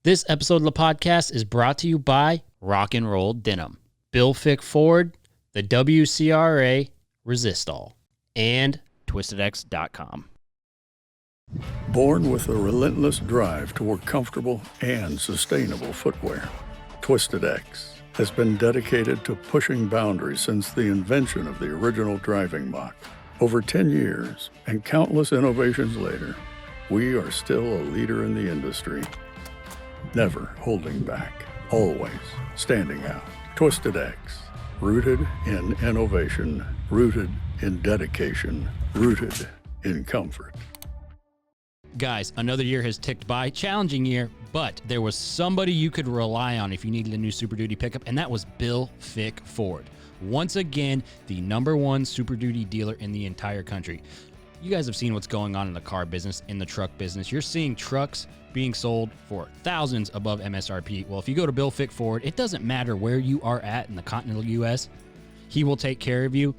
This episode of the podcast is brought to you by Rock and Roll Denim, Bill Fick Ford, the Wcra, Resistol, and TwistedX.com. Born with a relentless drive toward comfortable and sustainable footwear, Twisted X has been dedicated to pushing boundaries since the invention of the original driving mock. Over 10 years and countless innovations later, we are still a leader in the industry. Never holding back, always standing out. Twisted X, rooted in innovation, rooted in dedication, rooted in comfort. Guys, another year has ticked by, challenging year, but there was somebody you could rely on if you needed a new Super Duty pickup, and that was Bill Fick Ford. Once again, the #1 Super Duty dealer in the entire country. You guys have seen what's going on in the car business, in the truck business. You're seeing trucks being sold for thousands above MSRP. Well, if you go to Bill Fick Ford, it doesn't matter where you are at in the continental U.S. He will take care of you.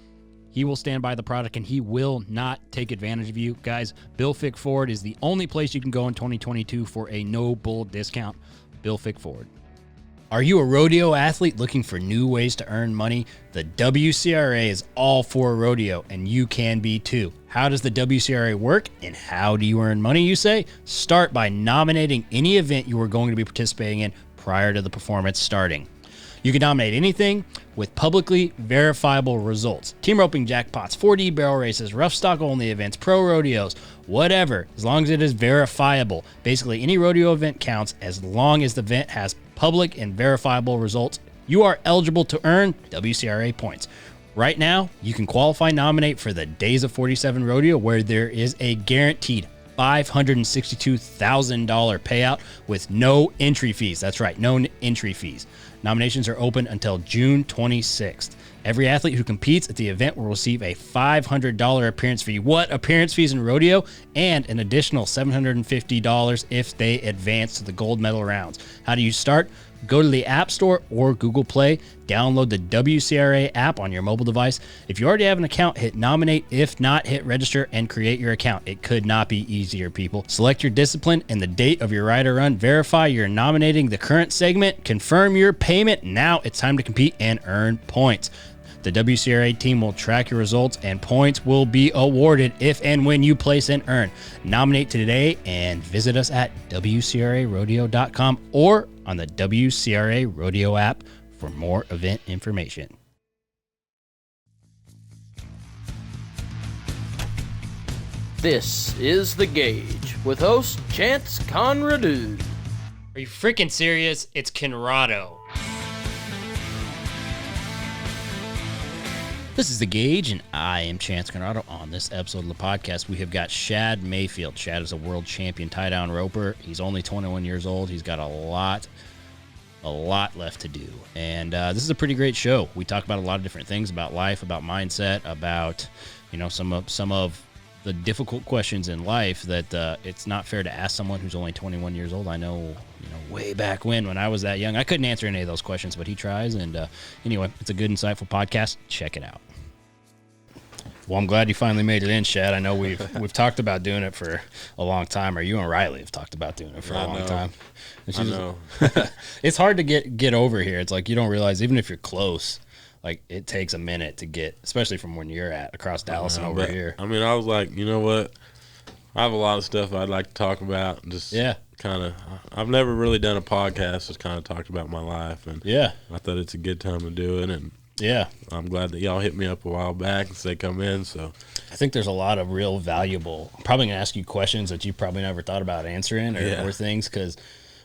He will stand by the product, and he will not take advantage of you. Guys, Bill Fick Ford is the only place you can go in 2022 for a no-bull discount. Bill Fick Ford. Are you a rodeo athlete looking for new ways to earn money? The WCRA is all for rodeo, and you can be too. How does the WCRA work, and how do you earn money, you say? Start by nominating any event you are going to be participating in prior to the performance starting. You can nominate anything with publicly verifiable results. Team roping jackpots, 4D barrel races, rough stock only events, pro rodeos, whatever, as long as it is verifiable. Basically, any rodeo event counts as long as the event has public and verifiable results. You are eligible to earn WCRA points. Right now, you can qualify and nominate for the Days of 47 Rodeo, where there is a guaranteed $562,000 payout with no entry fees. That's right, no entry fees. Nominations are open until June 26th. Every athlete who competes at the event will receive a $500 appearance fee. What? Appearance fees in rodeo? And an additional $750 if they advance to the gold medal rounds. How do you start? Go to the App Store or Google Play, download the WCRA app on your mobile device. If you already have an account, hit nominate. If not, hit register and create your account. It could not be easier, people. Select your discipline and the date of your ride or run. Verify you're nominating the current segment. Confirm your payment. Now it's time to compete and earn points. The WCRA team will track your results, and points will be awarded if and when you place and earn. Nominate today and visit us at WCRArodeo.com or on the WCRA Rodeo app for more event information. This is The Gauge with host Chance Conradu. Are you freaking serious? It's Conrado. This is The Gauge, and I am Chance Conrado. On this episode of the podcast, we have got Shad Mayfield. Shad is a world champion tie-down roper. He's only 21 years old. He's got a lot left to do. And this is a pretty great show. We talk about a lot of different things, about life, about mindset, about, you know, some of the difficult questions in life that it's not fair to ask someone who's only 21 years old. I know, you know, way back when I was that young, I couldn't answer any of those questions, but he tries. And anyway, it's a good, insightful podcast. Check it out. Well, I'm glad you finally made it in, Shad. I know we've talked about doing it for a long time, or you and Riley have talked about doing it for a long time. I know. It's hard to get over here. It's like you don't realize, even if you're close, like it takes a minute to get, especially from when you're at across Dallas and over here. I mean, I was like, you know what? I have a lot of stuff I'd like to talk about. I've never really done a podcast that's kind of talked about my life, and I thought it's a good time to do it. And I'm glad that y'all hit me up a while back and say come in. So I think there's a lot of real valuable. I'm probably gonna ask you questions that you probably never thought about answering or things, because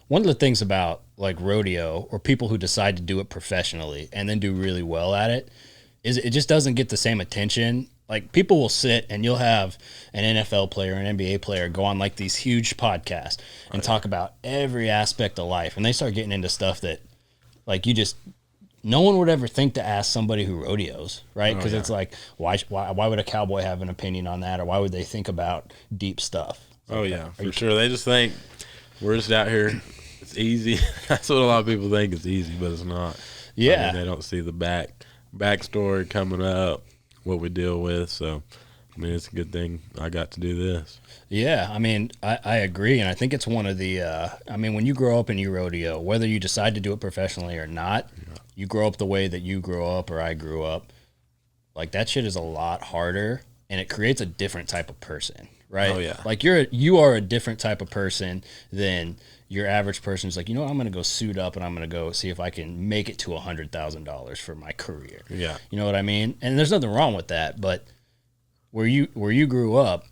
one of the things about like rodeo or people who decide to do it professionally and then do really well at it is it just doesn't get the same attention. Like people will sit and you'll have an NFL player, an NBA player go on like these huge podcasts and talk about every aspect of life, and they start getting into stuff that like no one would ever think to ask somebody who rodeos, right? Because it's like, why would a cowboy have an opinion on that, or why would they think about deep stuff? For sure. They just think we're just out here. It's easy. That's what a lot of people think. It's easy, but it's not. Yeah. I mean, they don't see the backstory coming up, what we deal with. So I mean, it's a good thing I got to do this. Yeah, I mean, I agree, and I think it's one of the. I mean, when you grow up and you rodeo, whether you decide to do it professionally or not, you grow up the way that you grew up or I grew up. Like that shit is a lot harder, and it creates a different type of person, right? Oh yeah. Like you are a different type of person than your average person who's like, you know what, I'm gonna go suit up and I'm gonna go see if I can make it to $100,000 for my career. Yeah. You know what I mean? And there's nothing wrong with that, but where you grew up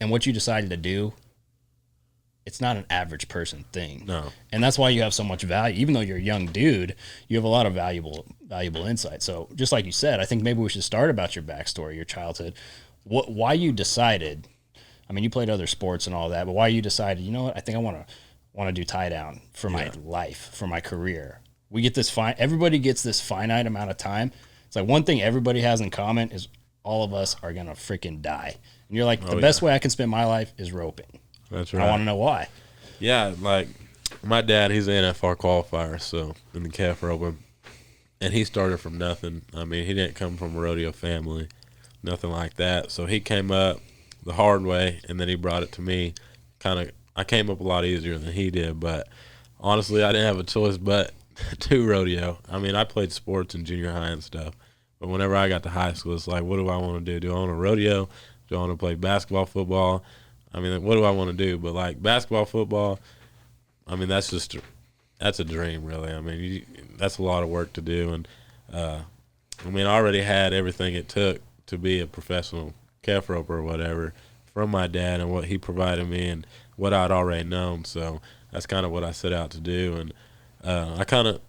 and what you decided to do, it's not an average person thing. No. And that's why you have so much value. Even though you're a young dude, you have a lot of valuable insight. So just like you said, I think maybe we should start about your backstory, your childhood, why you decided. I mean, you played other sports and all that, but why you decided, you know what, I think I want to do tie down for my life, for my career. We get this everybody gets this finite amount of time. It's like one thing everybody has in common is all of us are going to freaking die. And you're like, the best way I can spend my life is roping. That's right. I want to know why. Yeah, like my dad, he's an NFR qualifier, so in the calf roping, and he started from nothing. I mean, he didn't come from a rodeo family, nothing like that. So he came up the hard way, and then he brought it to me. I came up a lot easier than he did, but honestly, I didn't have a choice but to rodeo. I mean, I played sports in junior high and stuff, but whenever I got to high school, it's like, what do I want to do? Do I want to rodeo? Do I want to play basketball, football? I mean, what do I want to do? But like basketball, football, I mean, that's a dream, really. I mean, that's a lot of work to do, and I mean, I already had everything it took to be a professional calf roper or whatever from my dad and what he provided me and what I'd already known. So that's kind of what I set out to do, and I kind of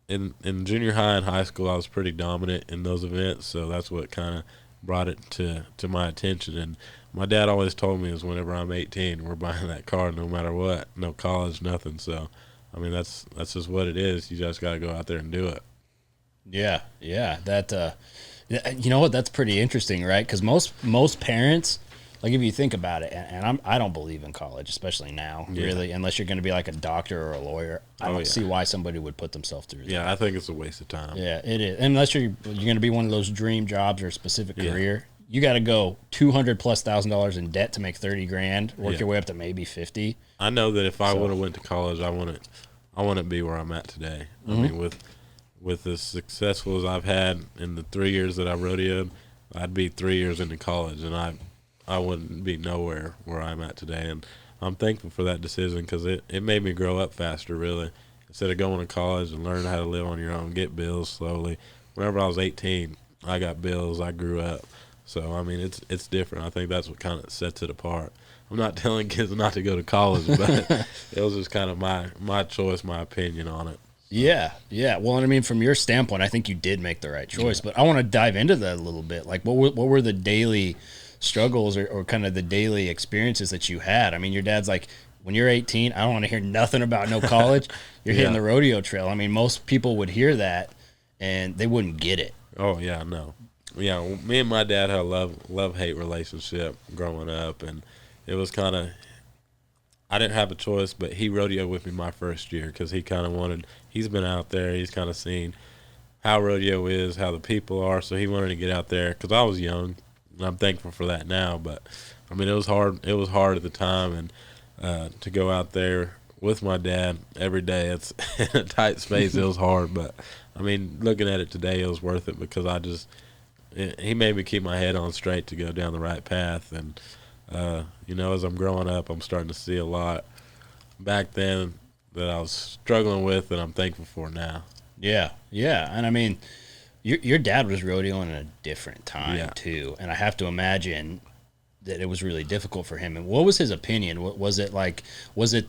in junior high and high school, I was pretty dominant in those events, so that's what kind of brought it to my attention. And my dad always told me is whenever I'm 18, we're buying that car no matter what, no college, nothing. So, I mean, that's just what it is. You just got to go out there and do it. Yeah. That, you know what? That's pretty interesting, right? Because most parents, like if you think about it, and I don't believe in college, especially now, really, unless you're going to be like a doctor or a lawyer. I don't see why somebody would put themselves through that. Yeah, I think it's a waste of time. Yeah, it is. Unless you're going to be one of those dream jobs or a specific career. You got to go $200,000+ in debt to make $30,000. Work your way up to maybe 50. I know that if I would have went to college, I wouldn't be where I'm at today. I mean, with as successful as I've had in the 3 years that I rodeoed, I'd be 3 years into college, and I wouldn't be nowhere where I'm at today. And I'm thankful for that decision because it made me grow up faster, really. Instead of going to college and learn how to live on your own, get bills slowly. Whenever I was 18, I got bills. I grew up. So, I mean, it's different. I think that's what kind of sets it apart. I'm not telling kids not to go to college, but it was just kind of my choice, my opinion on it. Yeah. Well, I mean, from your standpoint, I think you did make the right choice. But I want to dive into that a little bit. Like, what were the daily struggles or kind of the daily experiences that you had? I mean, your dad's like, when you're 18, I don't want to hear nothing about no college. You're hitting the rodeo trail. I mean, most people would hear that, and they wouldn't get it. Oh, yeah, no. Yeah, me and my dad had a love-hate relationship growing up, and it was kind of, I didn't have a choice, but he rodeoed with me my first year because he kind of he's been out there, he's kind of seen how rodeo is, how the people are, so he wanted to get out there because I was young, and I'm thankful for that now, but, I mean, it was hard at the time, and to go out there with my dad every day, it's in a tight space, it was hard, but, I mean, looking at it today, it was worth it because he made me keep my head on straight to go down the right path. And, you know, as I'm growing up, I'm starting to see a lot back then that I was struggling with that I'm thankful for now. Yeah. And, I mean, your dad was rodeoing at a different time, too. And I have to imagine that it was really difficult for him. And what was his opinion? Was it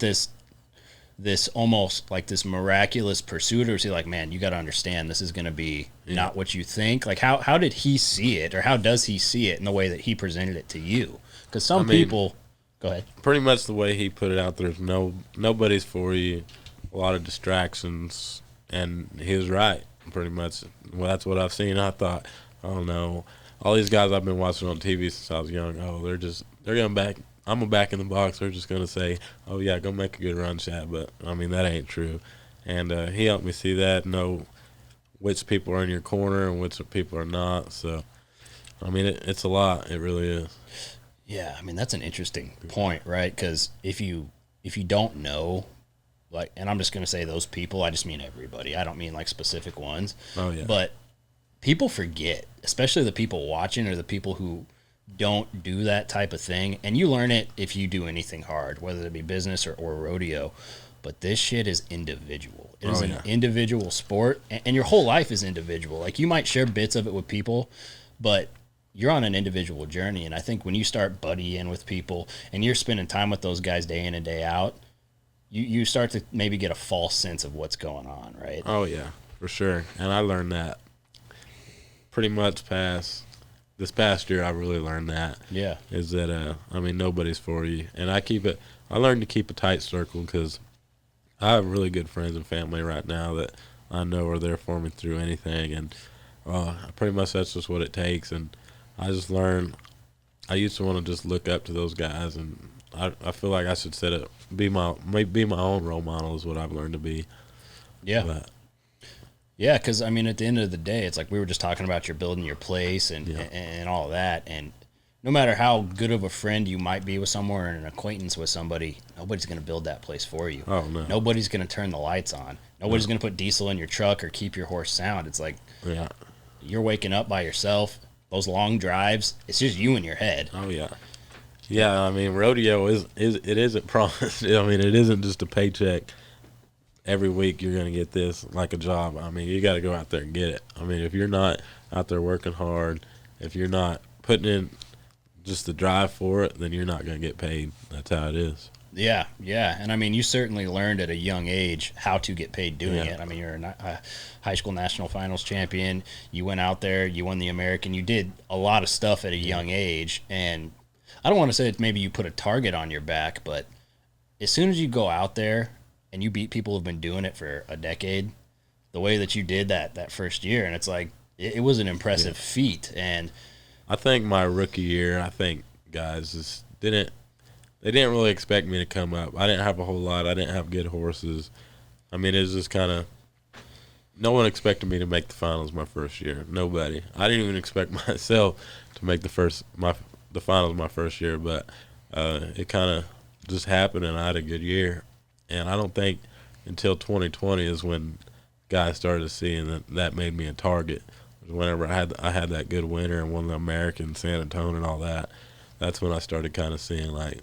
this almost like this miraculous pursuit, or is he like, man, you got to understand this is going to be not what you think? Like, how did he see it, or how does he see it in the way that he presented it to you? Because some people, go ahead. Pretty much the way he put it out there's nobody's for you, a lot of distractions, and he was right, pretty much. Well, that's what I've seen. I thought, oh no, all these guys I've been watching on TV since I was young, they're going back. I'm a back in the box. They're just going to say, oh, yeah, go make a good run, Shad. But, I mean, that ain't true. And he helped me see that, know which people are in your corner and which people are not. So, I mean, it's a lot. It really is. Yeah, I mean, that's an interesting point, right? Because if you don't know, like, and I'm just going to say those people, I just mean everybody. I don't mean like specific ones. Oh, yeah. But people forget, especially the people watching or the people who don't do that type of thing. And you learn it if you do anything hard, whether it be business or rodeo. But this shit is individual. It is an individual sport, and your whole life is individual. Like, you might share bits of it with people, but you're on an individual journey. And I think when you start buddying with people and you're spending time with those guys day in and day out, you start to maybe get a false sense of what's going on, right? Oh, yeah, for sure. And I learned that pretty much this past year. I really learned that. Yeah. Is that, I mean, nobody's for you. And I learned to keep a tight circle because I have really good friends and family right now that I know are there for me through anything. And pretty much that's just what it takes. And I just learned, I used to want to just look up to those guys, and I feel like I should be my own role model is what I've learned to be. Yeah. But, yeah, because, I mean, at the end of the day, it's like we were just talking about you're building your place and all that. And no matter how good of a friend you might be with someone or an acquaintance with somebody, nobody's going to build that place for you. Oh, no. Nobody's going to turn the lights on. Nobody's going to put diesel in your truck or keep your horse sound. It's like you're waking up by yourself. Those long drives, it's just you in your head. Oh, yeah. Yeah, I mean, rodeo isn't promised. I mean, it isn't just a paycheck. Every week you're going to get this like a job. I mean, you got to go out there and get it. I mean, if you're not out there working hard, if you're not putting in just the drive for it, then you're not going to get paid. That's how it is. Yeah, yeah. And, I mean, you certainly learned at a young age how to get paid doing it. I mean, you're a high school national finals champion. You went out there. You won the American. You did a lot of stuff at a young age. And I don't want to say that maybe you put a target on your back, but as soon as you go out there and you beat people who've been doing it for a decade, the way that you did that first year, and it's like it was an impressive feat. And I think my rookie year, guys just didn't really expect me to come up. I didn't have a whole lot. I didn't have good horses. I mean, it was just kind of no one expected me to make the finals my first year. Nobody. I didn't even expect myself to make the finals my first year, but it kind of just happened, and I had a good year. And I don't think until 2020 is when guys started seeing that made me a target. Whenever I had that good winter and won the American, San Antonio, and all that, that's when I started kind of seeing like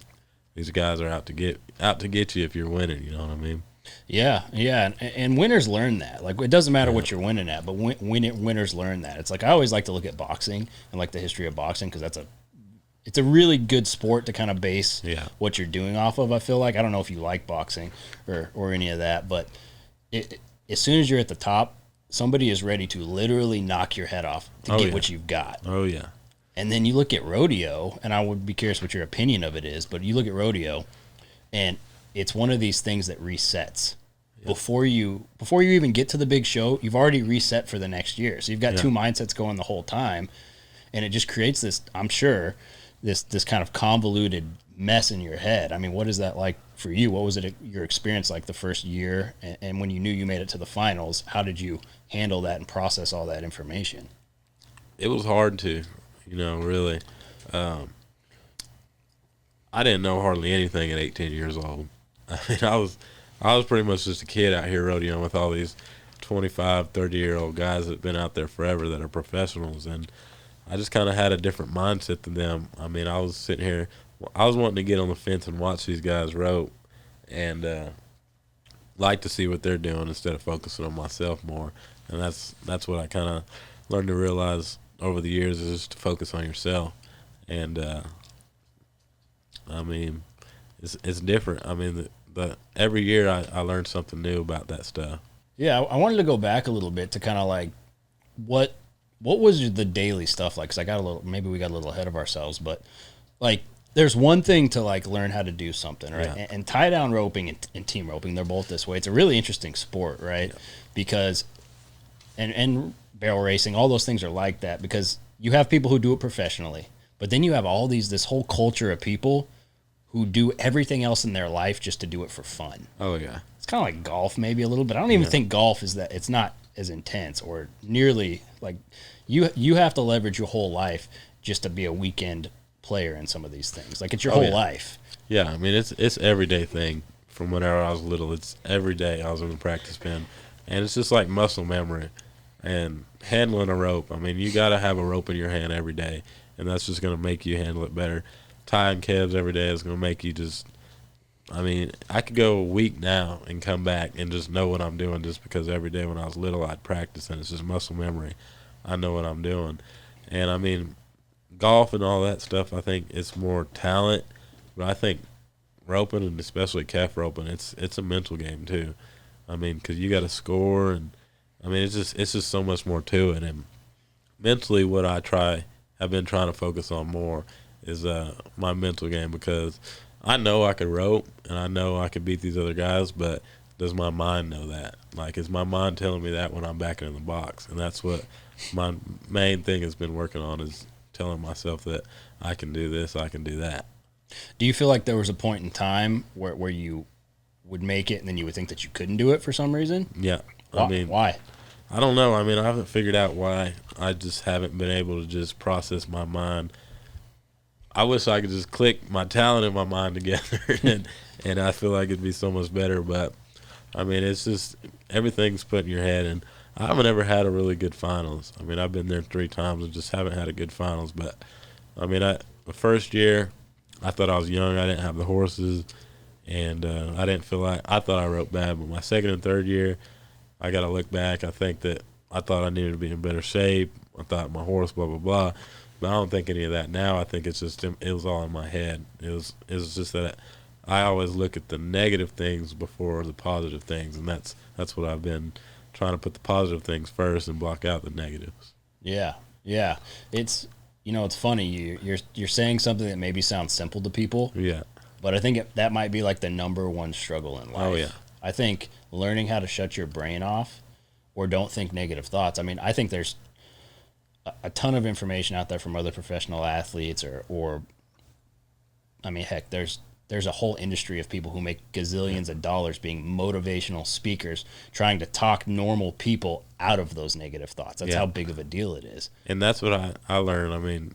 these guys are out to get you if you're winning. You know what I mean? Yeah, yeah, and winners learn that. Like, it doesn't matter what you're winning at, but winners learn that. It's like I always like to look at boxing and like the history of boxing because it's a really good sport to kind of base what you're doing off of. I feel like I don't know if you like boxing or any of that, but as soon as you're at the top, somebody is ready to literally knock your head off to get what you've got. Oh yeah. And then you look at rodeo, and I would be curious what your opinion of it is, but you look at rodeo, and it's one of these things that resets. Yep. Before you even get to the big show, you've already reset for the next year. So you've got two mindsets going the whole time, and it just creates this, I'm sure, this kind of convoluted mess in your head. I mean, what is that like for you? What was it your experience like the first year? And when you knew you made it to the finals, how did you handle that and process all that information? It was hard to. Really. I didn't know hardly anything at 18 years old. I mean, I was pretty much just a kid out here rodeoing with all these 25, 30-year-old guys that have been out there forever that are professionals, and I just kind of had a different mindset than them. I mean, I was sitting here, I was wanting to get on the fence and watch these guys rope and like to see what they're doing instead of focusing on myself more, and that's what I kind of learned to realize over the years is just to focus on yourself. And I mean, it's different. I mean, the every year I learned something new about that stuff. Yeah, I wanted to go back a little bit to kind of like what was the daily stuff like? Because maybe we got a little ahead of ourselves, but like there's one thing to like learn how to do something, right? Yeah. And tie down roping and team roping, they're both this way. It's a really interesting sport, right? Yeah. Because and barrel racing, all those things are like that because you have people who do it professionally, but then you have this whole culture of people who do everything else in their life just to do it for fun. Oh yeah. It's kind of like golf maybe a little bit. I don't even think golf is that. It's not as intense or nearly like you have to leverage your whole life just to be a weekend player in some of these things. Like it's your whole life. Yeah, I mean it's everyday thing. From whenever I was little, it's every day I was in the practice pen, and it's just like muscle memory and handling a rope. I mean, you got to have a rope in your hand every day, and that's just going to make you handle it better. Tying calves every day is going to make you just. I mean, I could go a week now and come back and just know what I'm doing just because every day when I was little I'd practice, and it's just muscle memory. I know what I'm doing, and I mean, golf and all that stuff. I think it's more talent, but I think roping, and especially calf roping, it's a mental game too. I mean, because you got to score, and I mean it's just so much more to it. And mentally, what I've been trying to focus on more is my mental game, because I know I could rope and I know I could beat these other guys, but does my mind know that? Like, is my mind telling me that when I'm backing in the box? And that's what my main thing has been working on, is telling myself that I can do this, I can do that. Do you feel like there was a point in time where you would make it and then you would think that you couldn't do it for some reason? Yeah. I mean, why? I don't know. I mean, I haven't figured out why. I just haven't been able to just process my mind. I wish I could just click my talent and my mind together, and I feel like it'd be so much better. But, I mean, it's just everything's put in your head, and I haven't ever had a really good finals. I mean, I've been there 3 times and just haven't had a good finals. But, I mean, the first year, I thought I was young. I didn't have the horses, and I didn't feel like – I thought I roped bad. But my second and third year, I got to look back. I think that I thought I needed to be in better shape. I thought my horse, blah, blah, blah. But I don't think any of that now. I think it's just – it was all in my head. It was just that I always look at the negative things before the positive things, and that's what I've been trying to put the positive things first and block out the negatives. Yeah, yeah. It's – you know, it's funny. You're saying something that maybe sounds simple to people. Yeah. But I think that might be like the number one struggle in life. Oh, yeah. I think learning how to shut your brain off or don't think negative thoughts. I mean, I think there's a ton of information out there from other professional athletes or I mean, heck, there's a whole industry of people who make gazillions of dollars being motivational speakers, trying to talk normal people out of those negative thoughts. That's how big of a deal it is. And that's what I learned. I mean,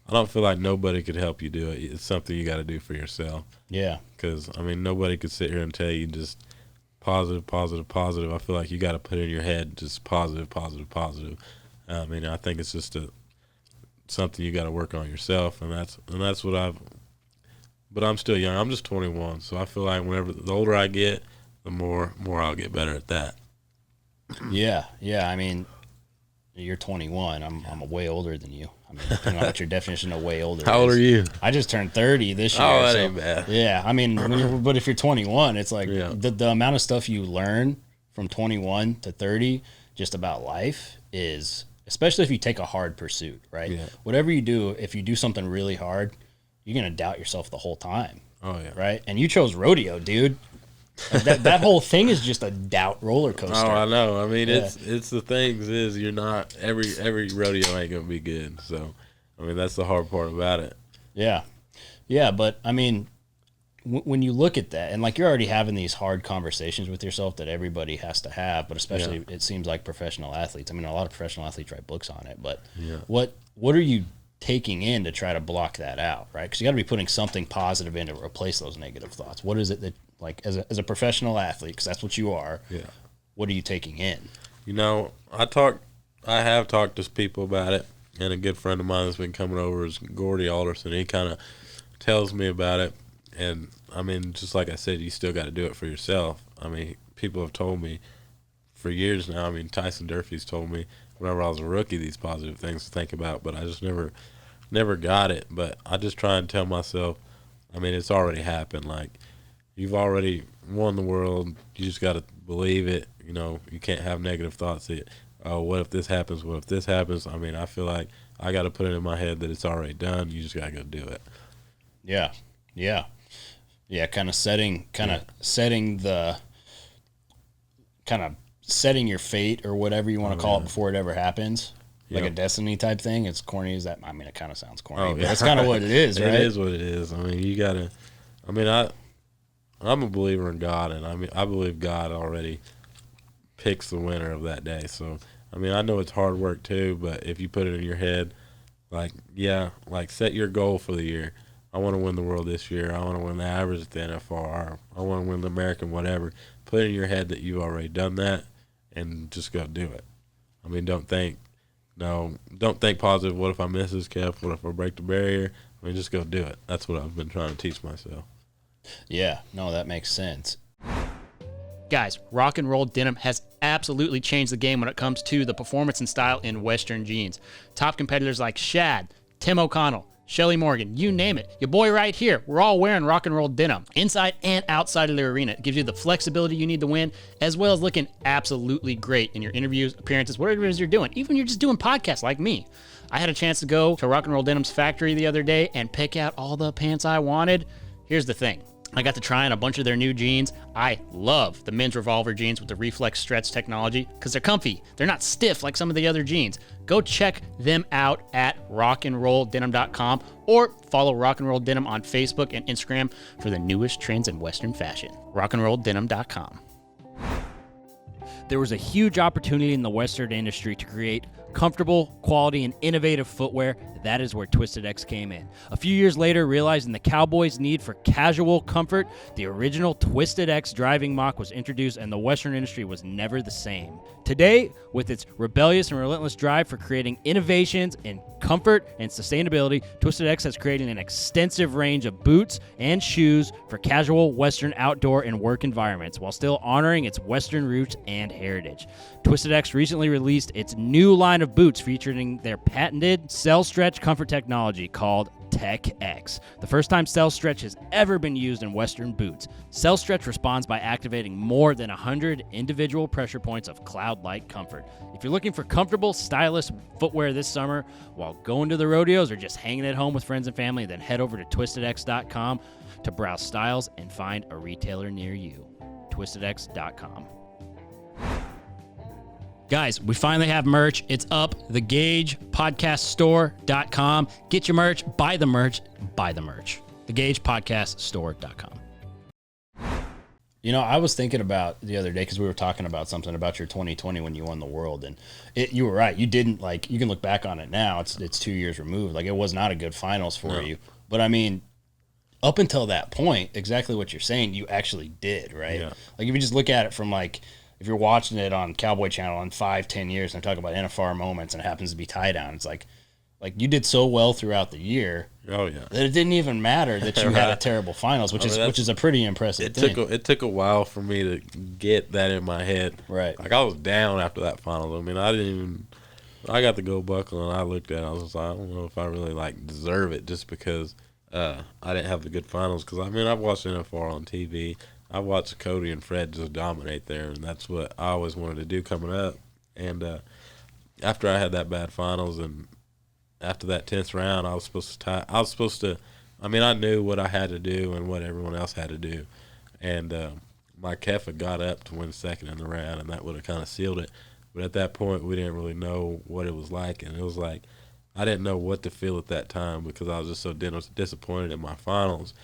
I don't feel like nobody could help you do it. It's something you got to do for yourself. Yeah. Because, I mean, nobody could sit here and tell you just positive, positive, positive. I feel like you got to put in your head just positive, positive, positive. I mean, I think it's just something you got to work on yourself, and that's what I've. But I'm still young. I'm just 21, so I feel like whenever the older I get, the more I'll get better at that. Yeah. I mean, you're 21. I'm way older than you. I mean, depending on what your definition of way older is. How old are you? I just turned 30 this year. Oh, that ain't bad. Yeah, I mean, but if you're 21, it's like the amount of stuff you learn from 21 to 30 just about life is, especially if you take a hard pursuit, right? Yeah. Whatever you do, if you do something really hard, you're going to doubt yourself the whole time. Oh, yeah. Right? And you chose rodeo, dude. That whole thing is just a doubt roller coaster. Oh, I know. I mean, it's the things is you're not, every rodeo ain't going to be good. So, I mean, that's the hard part about it. Yeah. Yeah, but, I mean, when you look at that, and like you're already having these hard conversations with yourself that everybody has to have, but especially it seems like professional athletes. I mean, a lot of professional athletes write books on it, but what are you taking in to try to block that out, right? Because you got to be putting something positive in to replace those negative thoughts. What is it that, like, as a professional athlete, because that's what you are, what are you taking in? You know, I have talked to people about it, and a good friend of mine that's been coming over is Gordy Alderson. He kind of tells me about it, and, I mean, just like I said, you still got to do it for yourself. I mean, people have told me for years now. I mean, Tyson Durfee's told me whenever I was a rookie these positive things to think about, but I just never got it. But I just try and tell myself, I mean, it's already happened. Like, you've already won the world. You just got to believe it. You know, you can't have negative thoughts that, oh, what if this happens? What if this happens? I mean, I feel like I got to put it in my head that it's already done. You just got to go do it. Yeah. Kind of setting your fate or whatever you want to call it before it ever happens. Like a destiny type thing. It's corny as that. I mean, it kind of sounds corny, but that's kind of what it is, right? It is what it is. I mean, you got to, I'm a believer in God, and I mean, I believe God already picks the winner of that day. So, I mean, I know it's hard work too, but if you put it in your head, like, set your goal for the year. I want to win the world this year. I want to win the average at the NFR. I want to win the American whatever. Put it in your head that you've already done that and just go do it. I mean, don't think positive. What if I miss this, Kev? What if I break the barrier? I mean, just go do it. That's what I've been trying to teach myself. Yeah, no, that makes sense. Guys, rock and roll denim has absolutely changed the game when it comes to the performance and style in Western jeans. Top competitors like Shad, Tim O'Connell, Shelly Morgan, you name it. Your boy right here, we're all wearing rock and roll denim. Inside and outside of the arena, it gives you the flexibility you need to win, as well as looking absolutely great in your interviews, appearances, whatever it is you're doing. Even when you're just doing podcasts like me. I had a chance to go to Rock and Roll Denim's factory the other day and pick out all the pants I wanted. Here's the thing. I got to try on a bunch of their new jeans. I love the men's Revolver jeans with the reflex stretch technology because they're comfy. They're not stiff like some of the other jeans. Go check them out at rockandrolldenim.com or follow Rock and Roll Denim on Facebook and Instagram for the newest trends in Western fashion. rockandrolldenim.com. There was a huge opportunity in the Western industry to create comfortable, quality, and innovative footwear. That is where Twisted X came in. A few years later, realizing the Cowboys' need for casual comfort, the original Twisted X driving mock was introduced, and the Western industry was never the same. Today, with its rebellious and relentless drive for creating innovations in comfort and sustainability, Twisted X has created an extensive range of boots and shoes for casual Western outdoor and work environments, while still honoring its Western roots and heritage. Twisted X recently released its new line of boots featuring their patented cell stretch comfort technology called Tech X. The first time cell stretch has ever been used in Western boots. Cell stretch responds by activating more than 100 individual pressure points of cloud-like comfort. If you're looking for comfortable, stylish footwear this summer while going to the rodeos or just hanging at home with friends and family, then head over to twistedx.com to browse styles and find a retailer near you. twistedx.com. Guys, we finally have merch. It's up, thegagepodcaststore.com. Get your merch, buy the merch, thegagepodcaststore.com. You know, I was thinking about the other day, because we were talking about something about your 2020 when you won the world, and you were right. You didn't, like, you can look back on it now. It's 2 years removed. Like, it was not a good finals for you. But, I mean, up until that point, exactly what you're saying, you actually did, right? Yeah. Like, if you just look at it from, like, if you're watching it on Cowboy Channel in 5-10 years and I'm talking about NFR moments and it happens to be tie down, it's like you did so well throughout the year. Oh yeah. That it didn't even matter that you had a terrible finals, which is a pretty impressive thing. It took a while for me to get that in my head. Right. Like, I was down after that finals. I mean, I got to go buckle and I looked at it. I was just like, I don't know if I really deserve it just because I didn't have the good finals. Because I mean, I've watched NFR on TV. I watched Cody and Fred just dominate there, and that's what I always wanted to do coming up. And after I had that bad finals, and after that 10th round, I was supposed to. I mean, I knew what I had to do and what everyone else had to do, and my Kefa got up to win second in the round, and that would have kind of sealed it. But at that point, we didn't really know what it was like, and it was like I didn't know what to feel at that time because I was just so disappointed in my finals.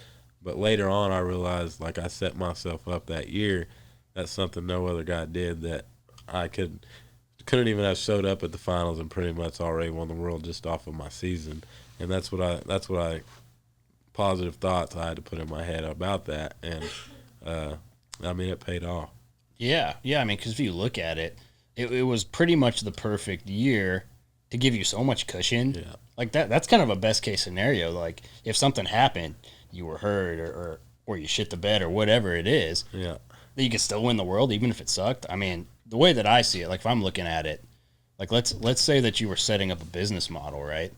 But later on, I realized, like, I set myself up that year. That's something no other guy did, that I couldn't even have showed up at the finals and pretty much already won the world just off of my season. And that's what I positive thoughts I had to put in my head about that. And I mean, it paid off. Yeah. I mean, because if you look at it, it was pretty much the perfect year to give you so much cushion. Yeah. Like that's kind of a best case scenario. Like, if something happened, you were hurt or you shit the bed or whatever it is, yeah, that you could still win the world even if it sucked. I mean, the way that I see it, like, if I'm looking at it, like, let's say that you were setting up a business model, right?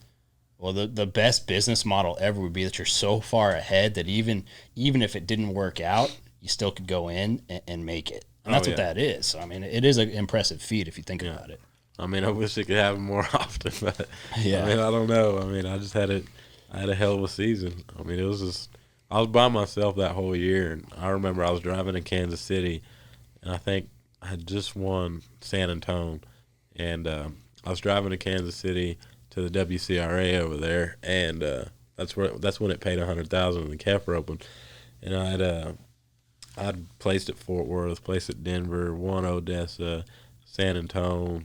Well, the best business model ever would be that you're so far ahead that even if it didn't work out, you still could go in and make it. And that's what that is. So, I mean, it is an impressive feat if you think about it. I mean, I wish it could happen more often, but yeah. I mean, I don't know. I mean, I had a hell of a season. I mean, I was by myself that whole year, and I remember I was driving to Kansas City, and I think I had just won San Antonio, and I was driving to Kansas City to the WCRA over there, and that's when it paid $100,000 in the Keffer Open, and I'd placed at Fort Worth, placed at Denver, won Odessa, San Antonio.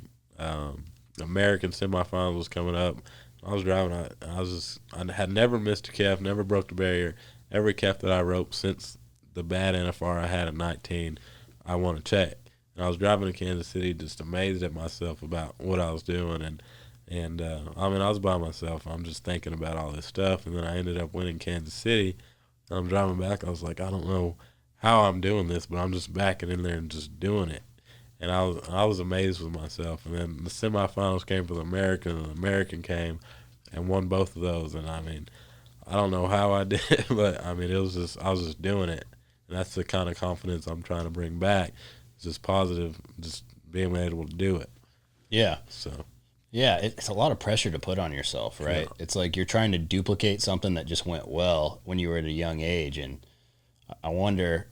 American semifinals was coming up. I was driving. I had never missed a calf, never broke the barrier. Every calf that I roped since the bad NFR I had at 19, I won a check. And I was driving to Kansas City, just amazed at myself about what I was doing. And I mean, I was by myself. I'm just thinking about all this stuff. And then I ended up winning Kansas City. And I'm driving back. I was like, I don't know how I'm doing this, but I'm just backing in there and just doing it. And I was amazed with myself. And then the semifinals came for the American, and the American came and won both of those. And I mean, I don't know how I did it, but I mean, I was just doing it. And that's the kind of confidence I'm trying to bring back. It's just positive, just being able to do it. Yeah. So. Yeah, it's a lot of pressure to put on yourself, right? Yeah. It's like you're trying to duplicate something that just went well when you were at a young age. And I wonder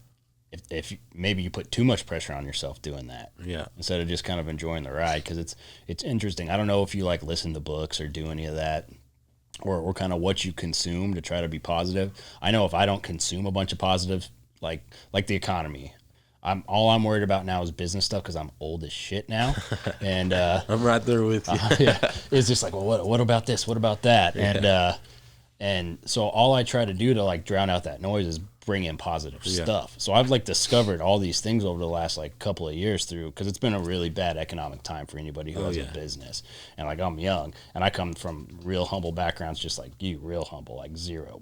if maybe you put too much pressure on yourself doing that, instead of just kind of enjoying the ride, because it's interesting. I don't know if you like listen to books or do any of that, or kind of what you consume to try to be positive. I know if I don't consume a bunch of positive, like the economy, all I'm worried about now is business stuff, because I'm old as shit now, and I'm right there with you. It's just like, well, what about this? What about that? Yeah. And so all I try to do to like drown out that noise is bring in positive stuff. So I've like discovered all these things over the last like couple of years through, because it's been a really bad economic time for anybody who has a business. And like, I'm young and I come from real humble backgrounds, just like you, real humble, like zero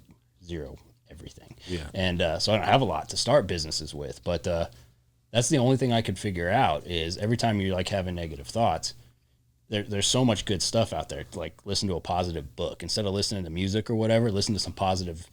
everything. Yeah. And so I don't have a lot to start businesses with, but that's the only thing I could figure out is every time you're like having negative thoughts, there's so much good stuff out there. Like, listen to a positive book instead of listening to music or whatever. Listen to some positive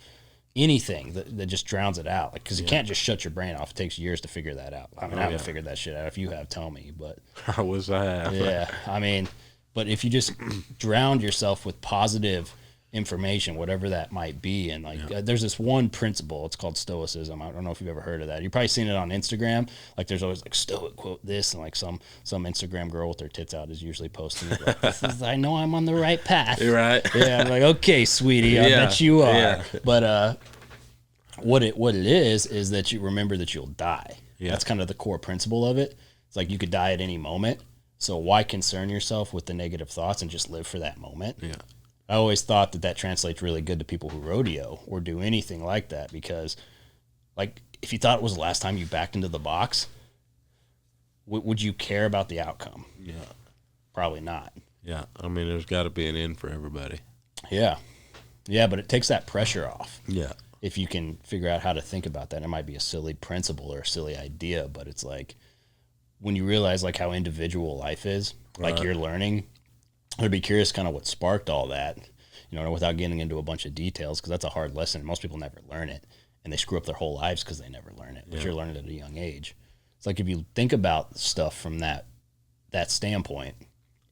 anything that just drowns it out. Like, because you can't just shut your brain off. It takes years to figure that out. I mean, I haven't figured that shit out. If you have, tell me. But I wish I had. Yeah, I mean, but if you just drown yourself with positive information, whatever that might be, and like there's this one principle, it's called stoicism. I don't know if you've ever heard of that. You've probably seen it on Instagram. Like, there's always like stoic quote this, and like some Instagram girl with their tits out is usually posting it like, this is, I know I'm on the right path. You're right. Yeah, I'm like, okay, sweetie, I bet you are. Yeah. But what it is that you remember that you'll die. Yeah. That's kind of the core principle of it. It's like you could die at any moment, so why concern yourself with the negative thoughts and just live for that moment? Yeah. I always thought that translates really good to people who rodeo or do anything like that, because, like, if you thought it was the last time you backed into the box, would you care about the outcome? Yeah. Probably not. Yeah. I mean, there's got to be an end for everybody. Yeah. Yeah, but it takes that pressure off. Yeah. If you can figure out how to think about that. It might be a silly principle or a silly idea, but it's like when you realize, like, how individual life is, like you're learning, I'd be curious kind of what sparked all that, you know, without getting into a bunch of details, because that's a hard lesson. Most people never learn it, and they screw up their whole lives because they never learn it, but you're learning at a young age. It's like if you think about stuff from that standpoint,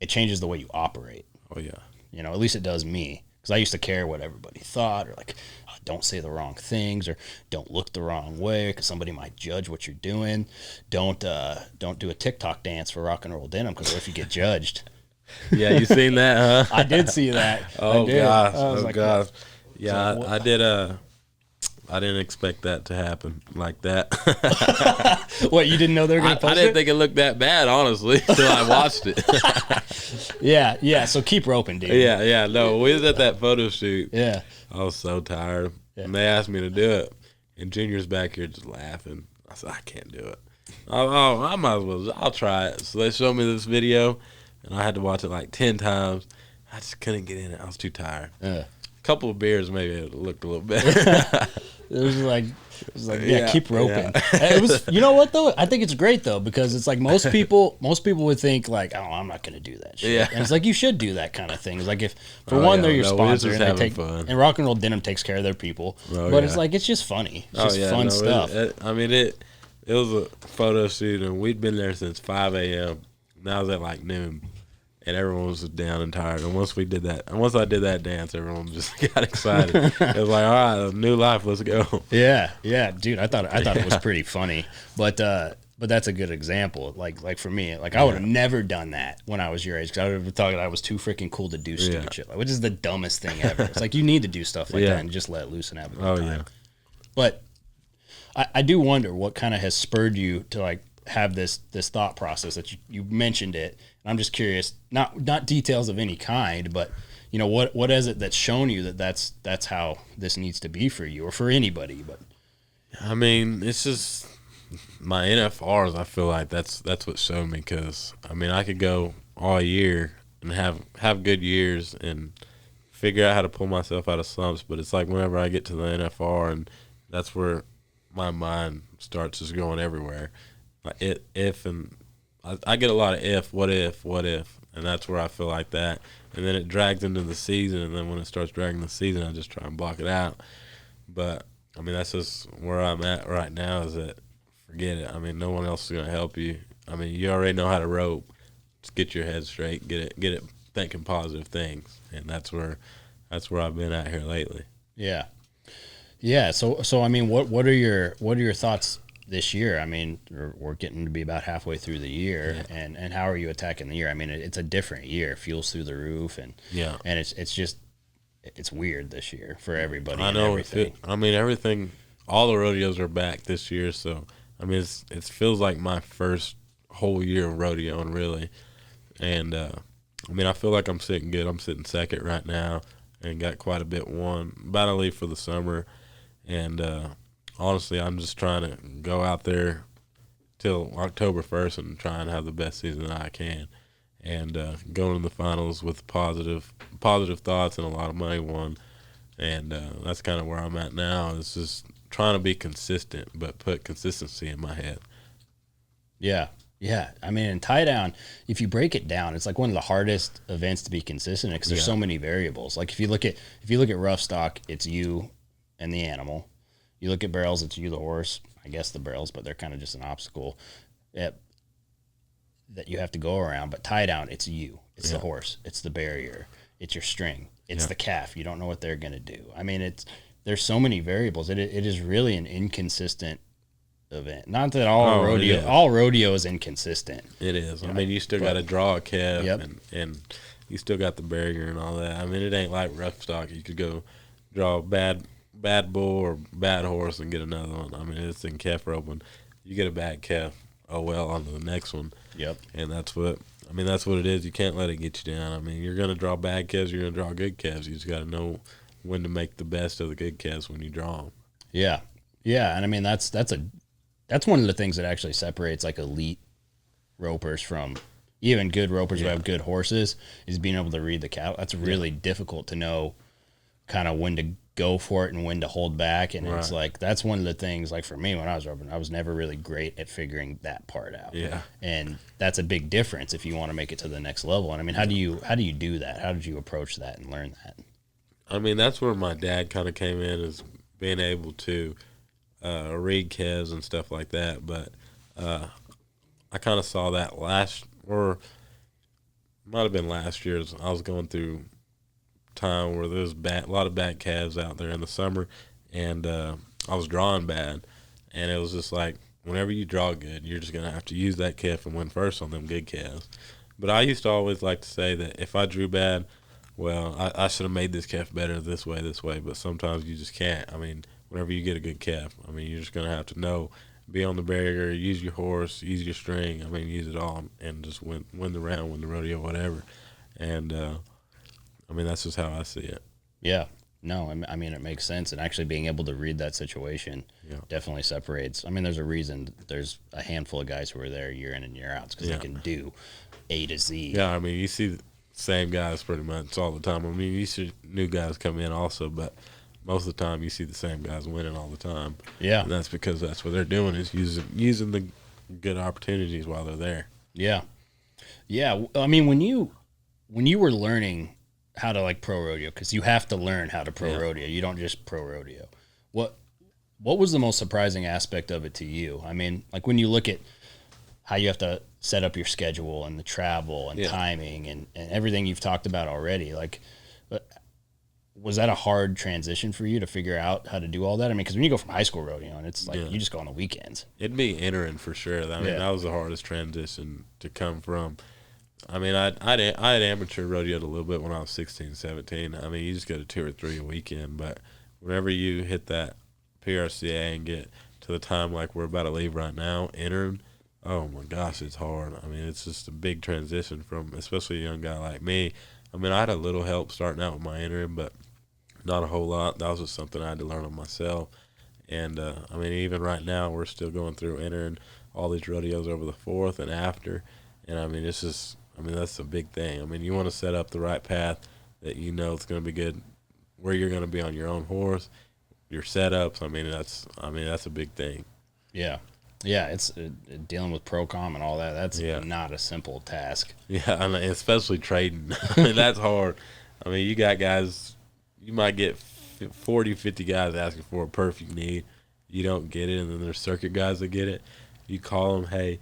it changes the way you operate. Oh, yeah. You know, at least it does me, because I used to care what everybody thought, or like, oh, don't say the wrong things, or don't look the wrong way because somebody might judge what you're doing. Don't do a TikTok dance for rock and roll denim, because what if you get judged? Yeah, you seen that, huh? I did see that. Oh, gosh. Oh, gosh. Yeah, so, I did. I didn't expect that to happen like that. What, you didn't know they were going to post it? I didn't think it looked that bad, honestly, until I watched it. Yeah. So keep roping, dude. Yeah. No, we was at that photo shoot. Yeah. I was so tired. Yeah. And they asked me to do it. And Junior's back here just laughing. I said, I can't do it. Oh, I might as well. I'll try it. So they showed me this video, and I had to watch it like 10 times. I just couldn't get in it. I was too tired. A couple of beers, maybe it looked a little better. It was like, keep roping. Yeah. It was, you know what though? I think it's great though, because it's like most people would think like, oh, I'm not going to do that shit. Yeah. And it's like, you should do that kind of thing. It's like, if for one, they're your sponsor, and they take fun. And Rock and Roll Denim takes care of their people. But it's like, it's just funny. It's just fun stuff. It was a photo shoot, and we'd been there since 5 a.m. Now it's at like noon. And everyone was just down and tired. And once I did that dance, everyone just got excited. It was like, all right, new life, let's go. Yeah, dude. I thought it was pretty funny, but that's a good example. Like for me, like I would have never done that when I was your age, because I would have thought I was too freaking cool to do stupid shit, which is the dumbest thing ever. It's like, you need to do stuff like that and just let loose and have a good time. Yeah. But I do wonder what kind of has spurred you to like have this thought process that you mentioned it. And I'm just curious, not details of any kind, but you know, what is it that's shown you that's how this needs to be for you or for anybody? But I mean, it's just my NFRs. I feel like that's what showed me, because I mean, I could go all year and have good years and figure out how to pull myself out of slumps, but it's like whenever I get to the NFR, and that's where my mind starts just going everywhere. Like I get a lot of what if, and that's where I feel like that. And then it drags into the season, and then when it starts dragging the season, I just try and block it out. But I mean, that's just where I'm at right now, is that forget it. I mean, no one else is going to help you. I mean, you already know how to rope. Just get your head straight, get it thinking positive things. And that's where I've been at here lately. Yeah. Yeah. So I mean, what are your thoughts this year? I mean, we're getting to be about halfway through the year, and how are you attacking the year? I mean, it's a different year. Fuel's through the roof, and it's just it's weird this year for everybody. I know. Everything. All the rodeos are back this year, so I mean, it feels like my first whole year of rodeoing, really. And I mean, I feel like I'm sitting good. I'm sitting second right now, and got quite a bit won. About to leave for the summer, and honestly, I'm just trying to go out there till October 1st and try and have the best season that I can, and go into the finals with positive thoughts and a lot of money won. And that's kind of where I'm at now. It's just trying to be consistent, but put consistency in my head. Yeah. Yeah. I mean, in tie down, if you break it down, it's like one of the hardest events to be consistent because there's so many variables. Like if you look at rough stock, it's you and the animal. You look at barrels, it's you, the horse. I guess the barrels, but they're kind of just an obstacle that you have to go around. But tie down, it's you. It's the horse. It's the barrier. It's your string. It's the calf. You don't know what they're going to do. I mean, there's so many variables. It is really an inconsistent event. Not that all rodeo is inconsistent. It is. I mean, you still got to draw a calf, and you still got the barrier and all that. I mean, it ain't like rough stock. You could go draw a bad bull or bad horse and get another one. I mean, it's in calf roping. You get a bad calf, oh well, on to the next one. Yep. And that's what it is. You can't let it get you down. I mean, you're going to draw bad calves, you're going to draw good calves. You just got to know when to make the best of the good calves when you draw them. Yeah. Yeah, and I mean, that's one of the things that actually separates like elite ropers from even good ropers who have good horses, is being able to read the cattle. That's really difficult to know kind of when to go for it and when to hold back. And it's like, that's one of the things, like for me, when I was roping, I was never really great at figuring that part out. Yeah. And that's a big difference if you want to make it to the next level. And I mean, how do you do that? How did you approach that and learn that? I mean, that's where my dad kind of came in, is being able to read calves and stuff like that. But I kind of saw that might have been last year. I was going through time where there's a lot of bad calves out there in the summer, and I was drawing bad, and it was just like, whenever you draw good, you're just gonna have to use that calf and win first on them good calves. But I used to always like to say that if I drew bad, well, I should have made this calf better this way, but sometimes you just can't. I mean, whenever you get a good calf, I mean, you're just gonna have to know, be on the barrier, use your horse, use your string. I mean, use it all, and just win the round, win the rodeo, whatever. And I mean, that's just how I see it. Yeah. No, I mean, it makes sense. And actually being able to read that situation definitely separates. I mean, there's a reason there's a handful of guys who are there year in and year out, because they can do A to Z. Yeah, I mean, you see the same guys pretty much all the time. I mean, you see new guys come in also, but most of the time you see the same guys winning all the time. Yeah. And that's because that's what they're doing, is using the good opportunities while they're there. Yeah. Yeah. I mean, when you were learning how to like pro rodeo, because you have to learn how to pro rodeo. You don't just pro rodeo. What was the most surprising aspect of it to you? I mean, like when you look at how you have to set up your schedule and the travel and timing and everything you've talked about already, like, was that a hard transition for you to figure out how to do all that? I mean, because when you go from high school rodeo, and it's like you just go on the weekends. It'd be entering for sure. I mean, that was the hardest transition to come from. I mean, I had amateur rodeoed a little bit when I was 16, 17. I mean, you just go to 2 or 3 a weekend. But whenever you hit that PRCA and get to to the time like we're about to leave right now, interim, oh my gosh, it's hard. I mean, it's just a big transition from, especially a young guy like me. I mean, I had a little help starting out with my interim, but not a whole lot. That was just something I had to learn on myself. And, I mean, even right now, we're still going through entering all these rodeos over the 4th and after. And, I mean, it's just, I mean, that's a big thing. I mean, you want to set up the right path that you know it's going to be good, where you're going to be on your own horse, your setups. I mean, that's a big thing. Yeah. Yeah, it's dealing with Procom and all that. That's not a simple task. Yeah, and especially trading. I mean, that's hard. I mean, you got guys, you might get 40, 50 guys asking for a perfect need. You don't get it, and then there's circuit guys that get it. You call them, hey,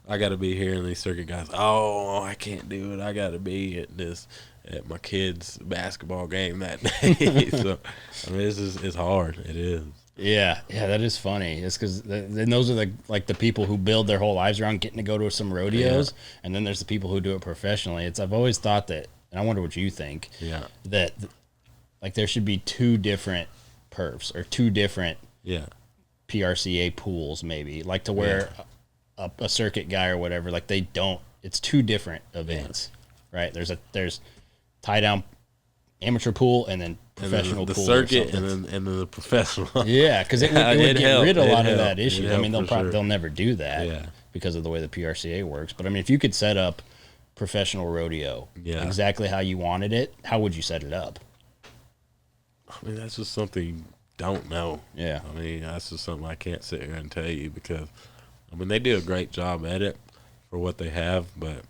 I got to be here, and these circuit guys, oh, I can't do it. I got to be at my kid's basketball game that day. So, I mean, it's hard. It is. Yeah, that is funny. It's because then those are the people who build their whole lives around getting to go to some rodeos, and then there's the people who do it professionally. I've always thought that, and I wonder what you think. Yeah, that like there should be 2 different perfs or 2 different PRCA pools, maybe, like to where a circuit guy or whatever, like they don't. It's 2 different events, right? There's tie down amateur pool and then professional the pool, circuit, and then the professional. Yeah, because it would get rid of a lot of that issue. I mean, they'll never do that because of the way the PRCA works. But I mean, if you could set up professional rodeo exactly how you wanted it, how would you set it up? I mean, that's just something you don't know. Yeah. I mean, that's just something I can't sit here and tell you because, I mean, they do a great job at it for what they have, but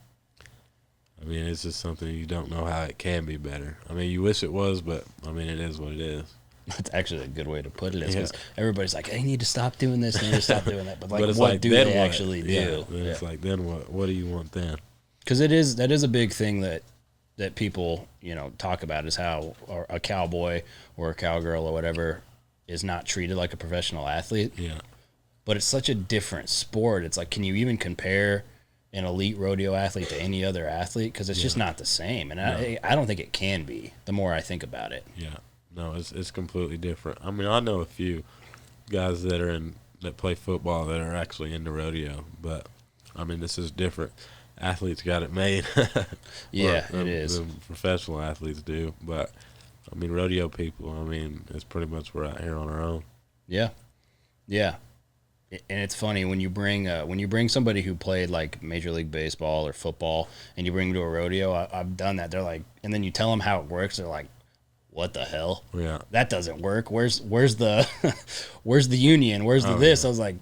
I mean, it's just something you don't know how it can be better. I mean, you wish it was, but I mean, it is what it is. That's actually a good way to put it. Because everybody's like, I need to stop doing this, I need to stop doing that. But, what like, do they actually do? It's like, then what? What do you want then? Because that is a big thing that people, talk about, is how a cowboy or a cowgirl or whatever is not treated like a professional athlete. Yeah. But it's such a different sport. It's like, can you even compare an elite rodeo athlete to any other athlete? Because it's just not the same. And I don't think it can be, the more I think about it. Yeah. No, it's completely different. I mean, I know a few guys that play football that are actually into rodeo, but I mean, this is different. Athletes got it made. It is. The professional athletes do, but I mean, rodeo people, I mean, it's pretty much we're out here on our own. Yeah. Yeah. And it's funny when you bring somebody who played like Major League Baseball or football and you bring them to a rodeo. I've done that. They're like, and then you tell them how it works. They're like, what the hell? Yeah, that doesn't work. Where's the where's the union? Where's the this? I was like,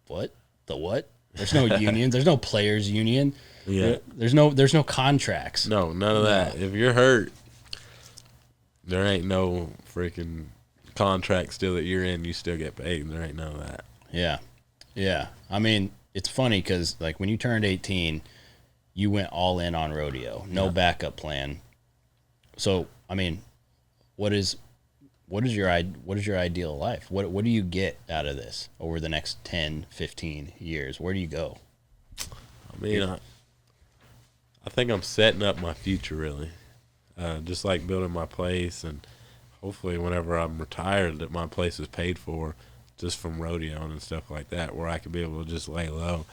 what? The what? There's no unions. There's no players union. Yeah. There's no contracts. No, none of that. If you're hurt, there ain't no freaking contract still that you're in. You still get paid, and there ain't none of that. Yeah. Yeah. I mean, it's funny because like when you turned 18, you went all in on rodeo. No backup plan. So, I mean, what is your ideal life? What do you get out of this over the next 10, 15 years? Where do you go? I mean, I think I'm setting up my future, really. Just like building my place, and hopefully whenever I'm retired that my place is paid for just from rodeoing and stuff like that, where I could be able to just lay low.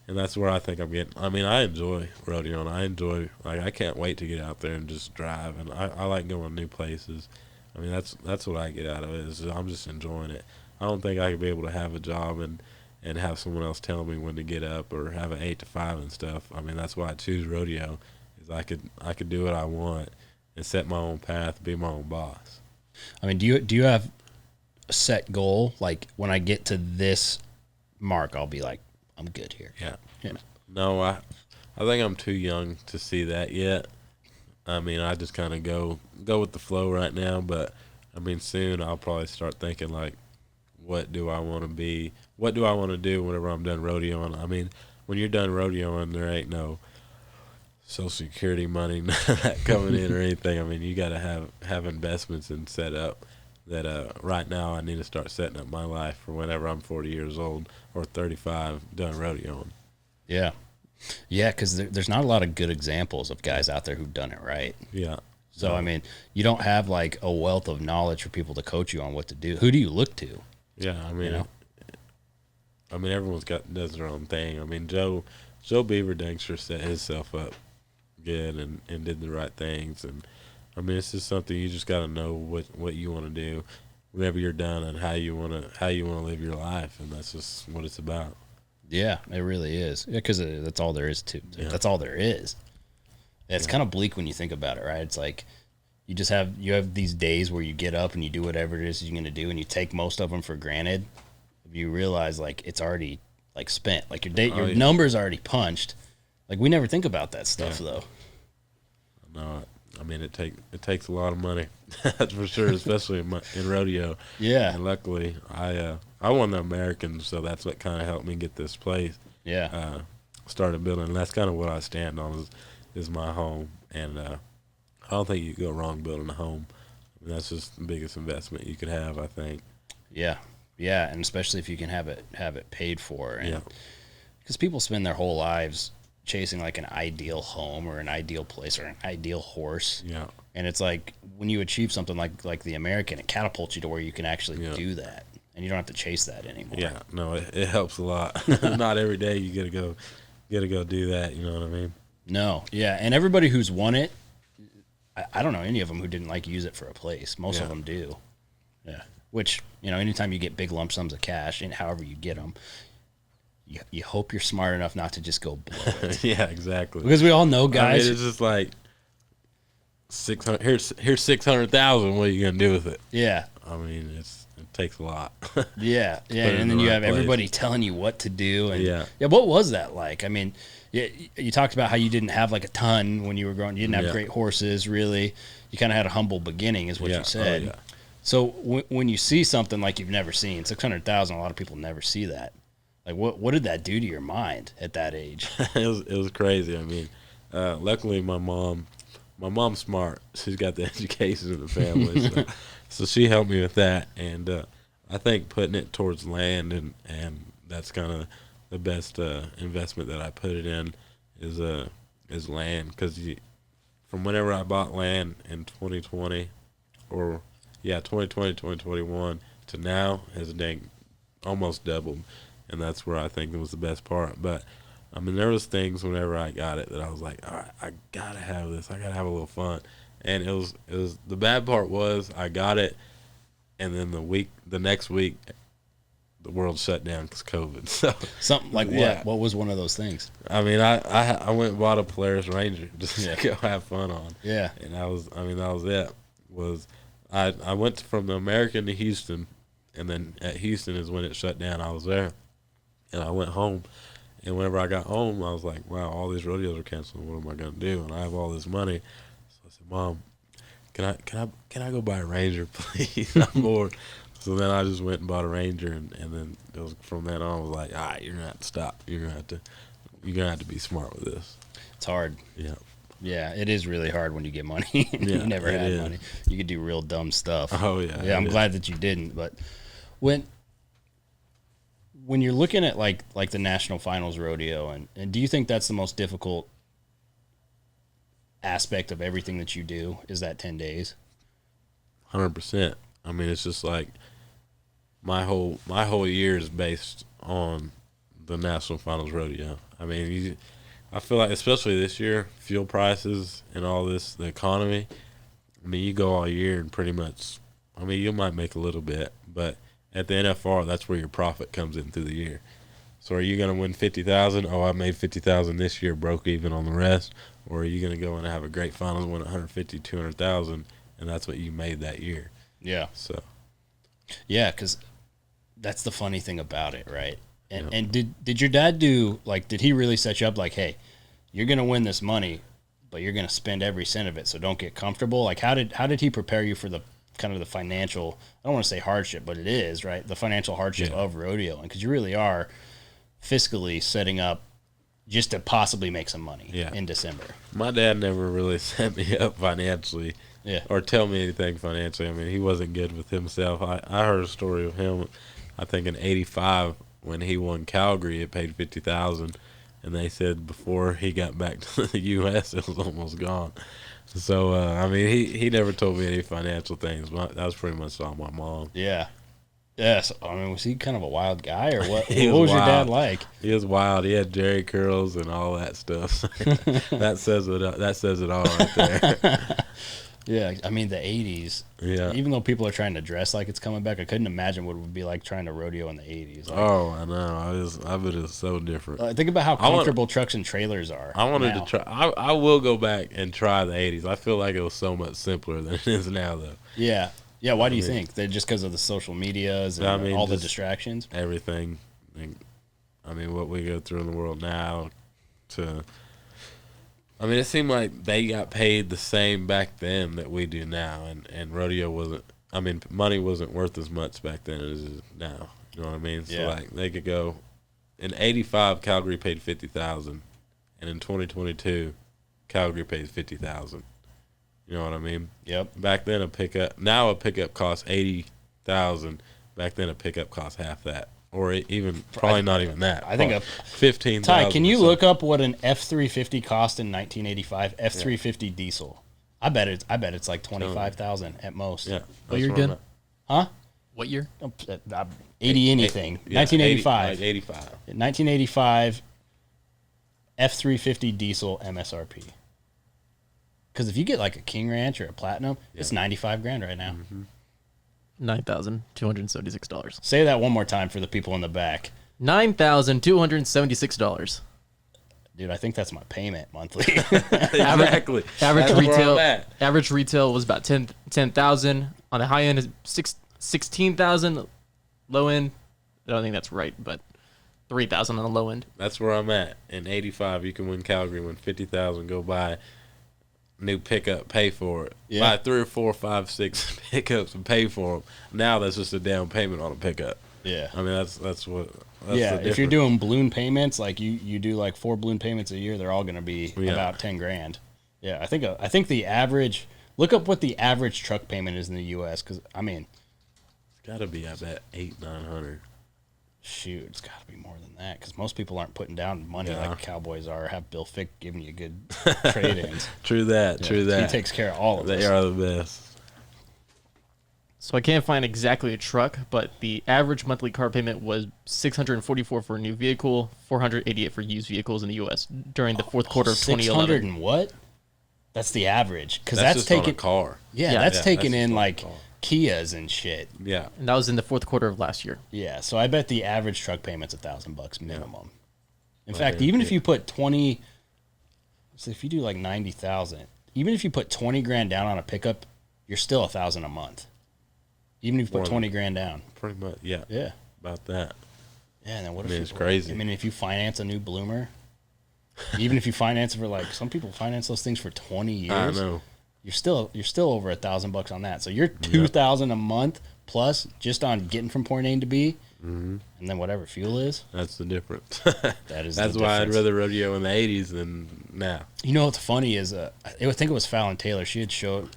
And that's where I think I'm getting. I mean, I enjoy rodeoing. I can't wait to get out there and just drive. And I like going new places. I mean, that's what I get out of it, is I'm just enjoying it. I don't think I could be able to have a job and have someone else tell me when to get up or have an 8 to 5 and stuff. I mean, that's why I choose rodeo, is I could do what I want and set my own path, be my own boss. I mean, do you have a set goal? Like, when I get to this mark, I'll be like, I'm good here. Yeah. No, I think I'm too young to see that yet. I mean, I just kind of go with the flow right now, but I mean, soon I'll probably start thinking like, what do I want to be? What do I want to do whenever I'm done rodeoing? I mean, when you're done rodeoing, there ain't no Social Security money coming in or anything. I mean, you got to have investments and set up that right now I need to start setting up my life for whenever I'm 40 years old or 35 done rodeoing. Yeah. Yeah, because there's not a lot of good examples of guys out there who've done it right. Yeah. So, I mean, you don't have like a wealth of knowledge for people to coach you on what to do. Who do you look to? Yeah, I mean, I mean, everyone's does their own thing. I mean, Joe Beaver Dankster set himself up good and did the right things. And I mean, it's just something you just got to know what you want to do whenever you're done and how you want to live your life, and that's just what it's about. Yeah, it really is. Yeah, because that's all there is to. Yeah. That's all there is. It's kind of bleak when you think about it, right? It's like you have these days where you get up and you do whatever it is you're going to do, and you take most of them for granted. You realize like it's already like spent, like your number's already punched. Like we never think about that stuff though. No, I mean it takes a lot of money, that's for sure, especially in rodeo. Yeah, and luckily I won the Americans, so that's what kind of helped me get this place. Yeah, started building. And that's kind of what I stand on is my home, and I don't think you can go wrong building a home. I mean, that's just the biggest investment you could have, I think. Yeah. Yeah, and especially if you can have it paid for, and because people spend their whole lives chasing like an ideal home or an ideal place or an ideal horse. Yeah, and it's like when you achieve something like the American, it catapults you to where you can actually do that, and you don't have to chase that anymore. Yeah, no, it helps a lot. Not every day you gotta go do that. You know what I mean? No, yeah, and everybody who's won it, I don't know any of them who didn't like use it for a place. Most of them do. Yeah. Which, anytime you get big lump sums of cash, and however you get them, you hope you're smart enough not to just go blow it. Yeah, exactly. Because we all know guys. I mean, it's just like 600. Here's 600,000. What are you gonna do with it? Yeah. I mean, it takes a lot. Yeah, and then you have everybody telling you what to do. And yeah. What was that like? I mean, you talked about how you didn't have like a ton when you were growing. You didn't have great horses, really. You kind of had a humble beginning, is what you said. Oh, yeah. So when you see something like you've never seen, 600,000, a lot of people never see that. Like, what did that do to your mind at that age? It was crazy. I mean, luckily my mom's smart. She's got the education in the family, so she helped me with that. And I think putting it towards land and that's kind of the best investment that I put it in is land, because from whenever I bought land in 2020 or 2020, 2021 to now has almost doubled, and that's where I think it was the best part. But I mean, there was things whenever I got it that I was like, all right, I gotta have this. I gotta have a little fun. And it was the bad part was I got it, and then the next week, the world shut down because COVID. So something like what? What was one of those things? I mean, I went and bought a Polaris Ranger just to go have fun on. Yeah, and that was it. I went from the American to Houston, and then at Houston is when it shut down. I was there, and I went home. And whenever I got home, I was like, wow, all these rodeos are canceling. What am I going to do? And I have all this money. So I said, Mom, can I go buy a Ranger, please? I'm bored. So then I just went and bought a Ranger, and then it was from then on, I was like, all right, you're going to have to stop. You're going to have to be smart with this. It's hard. Yeah. Yeah, it is really hard when you get money. You never had money. You could do real dumb stuff. Oh, yeah. Yeah, I'm glad that you didn't. But when you're looking at like the National Finals Rodeo, and do you think that's the most difficult aspect of everything that you do, is that 10 days? 100%. I mean, it's just like my whole year is based on the National Finals Rodeo. I mean, I feel like, especially this year, fuel prices and all this, the economy, I mean, you go all year and pretty much, I mean, you might make a little bit, but at the NFR, that's where your profit comes in through the year. So are you going to win $50,000? Oh, I made $50,000 this year, broke even on the rest. Or are you going to go and have a great finals, win $150,000, $200,000, and that's what you made that year? Yeah. So. Yeah, because that's the funny thing about it, right? And did your dad did he really set you up like, hey, you're going to win this money, but you're going to spend every cent of it, so don't get comfortable? Like, how did he prepare you for the kind of the financial, I don't want to say hardship, but it is, right? The financial hardship of rodeoing, because you really are fiscally setting up just to possibly make some money in December. My dad never really set me up financially or tell me anything financially. I mean, he wasn't good with himself. I heard a story of him, I think in 85, when he won Calgary, it paid $50,000, and they said before he got back to the U.S., it was almost gone. So, I mean, he never told me any financial things, but that was pretty much all my mom. Yeah. Yes, I mean, was he kind of a wild guy or what? He What was was your dad wild. like? He was wild. He had Jerry curls and all that stuff. That says it. That says it all right there. Yeah, I mean the '80s. Yeah. Even though people are trying to dress like it's coming back, I couldn't imagine what it would be like trying to rodeo in the '80s. Like, Oh, I know. I bet it's so different. think about how comfortable trucks and trailers are. I wanted now. to try. I will go back and try the '80s. I feel like it was so much simpler than it is now, though. Yeah, yeah. Why do you think? They're just because of the social medias and all the distractions. Everything. I mean, what we go through in the world now. I mean, it seemed like they got paid the same back then that we do now, and rodeo wasn't. I mean, money wasn't worth as much back then as it is now. You know what I mean? So Yeah. like they could go. In '85, Calgary paid $50,000, and in 2022, Calgary pays $50,000. You know what I mean? Yep. Back then, a pickup cost $80,000. Back then, a pickup cost half that, or even probably not even that. I think 15,000. Ty, can you look up what an F-350 cost in 1985? F-350 diesel. I bet it's like 25,000 at most. Yeah. What year again? Huh? What year? 80 anything. Yeah, 1985. 85. 1985 F-350 diesel MSRP. Because if you get like a King Ranch or a Platinum, it's $95,000 right now. Mm-hmm. $9,276. Say that one more time for the people in the back. $9,276. Dude, I think that's my payment monthly. Exactly. Average That's where retail. I'm at. Average retail was about 10,000. On the high end is 16,000. Low end, I don't think that's right, but 3,000 on the low end. That's where I'm at. In '85, you can win Calgary, win 50,000, go buy new pickup, pay for it. Yeah. Buy 3 or 4, 5, 6 pickups and pay for them. Now that's just a down payment on a pickup. Yeah. I mean that's what. That's Yeah, the if you're difference. doing balloon payments, like you do like 4 balloon payments a year, they're all going to be about $10,000. Yeah, I think the average. Look up what the average truck payment is in the U.S. Because I mean, It's got to be I bet 800-900. shoot, it's got to be more than that. Because most people aren't putting down money Yeah. like Cowboys are. Have Bill Fick giving you good trade-ins. True that. Yeah, True that. He takes care of all of They us. are the best. So I can't find exactly a truck, but the average monthly car payment was $644 for a new vehicle, $488 for used vehicles in the U.S. during the fourth quarter of 600 2011. and what? That's the average. Because That's that's just on a taking car. Yeah, Yeah. that's Yeah, taking that's in just on a like car. Kias and shit. Yeah. And that was in the fourth quarter of last year. Yeah, so I bet the average truck payment's $1,000 minimum. In Well, fact, yeah, even if yeah. you put 20, so if you do like 90,000, even if you put 20 grand down on a pickup, you're still $1,000 a month. Even if you put More than- 20 grand down. Pretty much. Yeah. Yeah. About that. Yeah, and then what I if mean, you, it's crazy. I mean, if you finance a new Bloomer, even if you finance it for like some people finance those things for 20 years, I know. you're still over $1,000 on that. So you're $2,000 a month plus just on getting from point A to B, and then whatever fuel is. That's the difference. That is That's the why I'd difference. rather rodeo in the '80s than now. You know what's funny is I think it was Fallon Taylor. She had showed,